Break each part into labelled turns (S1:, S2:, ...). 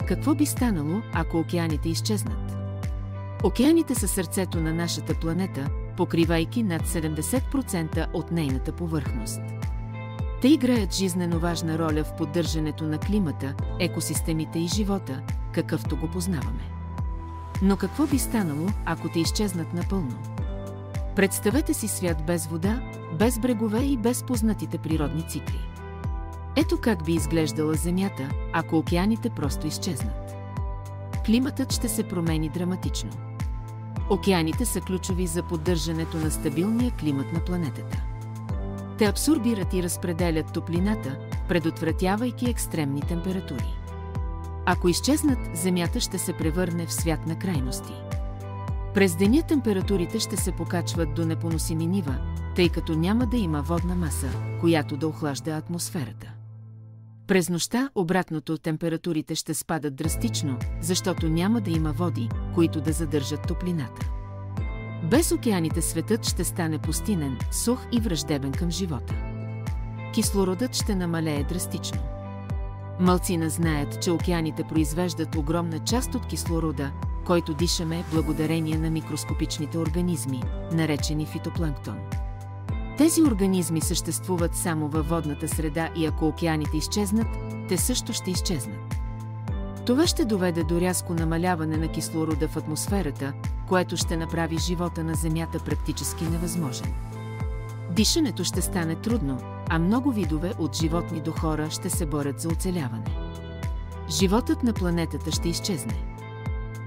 S1: Какво би станало, ако океаните изчезнат? Океаните са сърцето на нашата планета, покривайки над 70% от нейната повърхност. Те играят жизнено важна роля в поддържането на климата, екосистемите и живота, какъвто го познаваме. Но какво би станало, ако те изчезнат напълно? Представете си свят без вода, без брегове и без познатите природни цикли. Ето как би изглеждала Земята, ако океаните просто изчезнат. Климатът ще се промени драматично. Океаните са ключови за поддържането на стабилния климат на планетата. Те абсорбират и разпределят топлината, предотвратявайки екстремни температури. Ако изчезнат, Земята ще се превърне в свят на крайности. През деня температурите ще се покачват до непоносими нива, тъй като няма да има водна маса, която да охлажда атмосферата. През нощта, обратното, температурите ще спадат драстично, защото няма да има води, които да задържат топлината. Без океаните светът ще стане пустинен, сух и враждебен към живота. Кислородът ще намалее драстично. Малцина знаят, че океаните произвеждат огромна част от кислорода, който дишаме благодарение на микроскопичните организми, наречени фитопланктон. Тези организми съществуват само във водната среда и ако океаните изчезнат, те също ще изчезнат. Това ще доведе до рязко намаляване на кислорода в атмосферата, което ще направи живота на Земята практически невъзможен. Дишането ще стане трудно, а много видове от животни до хора ще се борят за оцеляване. Животът на планетата ще изчезне.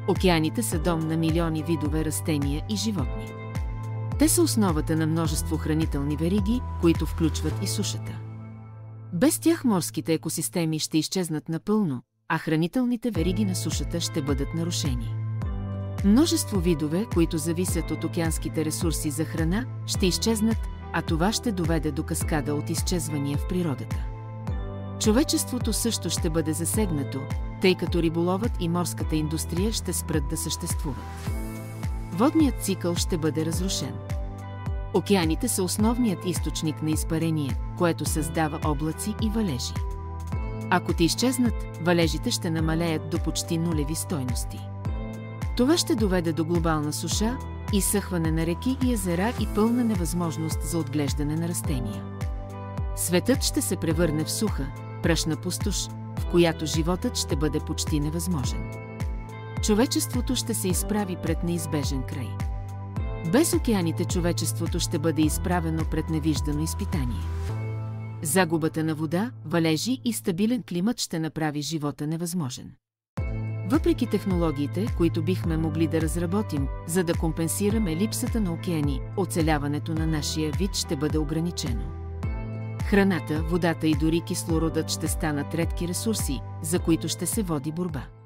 S1: Океаните са дом на милиони видове растения и животни. Те са основата на множество хранителни вериги, които включват и сушата. Без тях морските екосистеми ще изчезнат напълно, а хранителните вериги на сушата ще бъдат нарушени. Множество видове, които зависят от океанските ресурси за храна, ще изчезнат, а това ще доведе до каскада от изчезвания в природата. Човечеството също ще бъде засегнато, тъй като риболовът и морската индустрия ще спрат да съществуват. Водният цикъл ще бъде разрушен. Океаните са основният източник на изпарение, което създава облаци и валежи. Ако те изчезнат, валежите ще намалеят до почти нулеви стойности. Това ще доведе до глобална суша, изсъхване на реки и езера и пълна невъзможност за отглеждане на растения. Светът ще се превърне в суха, прашна пустош, в която животът ще бъде почти невъзможен. Човечеството ще се изправи пред неизбежен край. Без океаните човечеството ще бъде изправено пред невиждано изпитание. Загубата на вода, валежи и стабилен климат ще направи живота невъзможен. Въпреки технологиите, които бихме могли да разработим, за да компенсираме липсата на океани, оцеляването на нашия вид ще бъде ограничено. Храната, водата и дори кислородът ще станат редки ресурси, за които ще се води борба.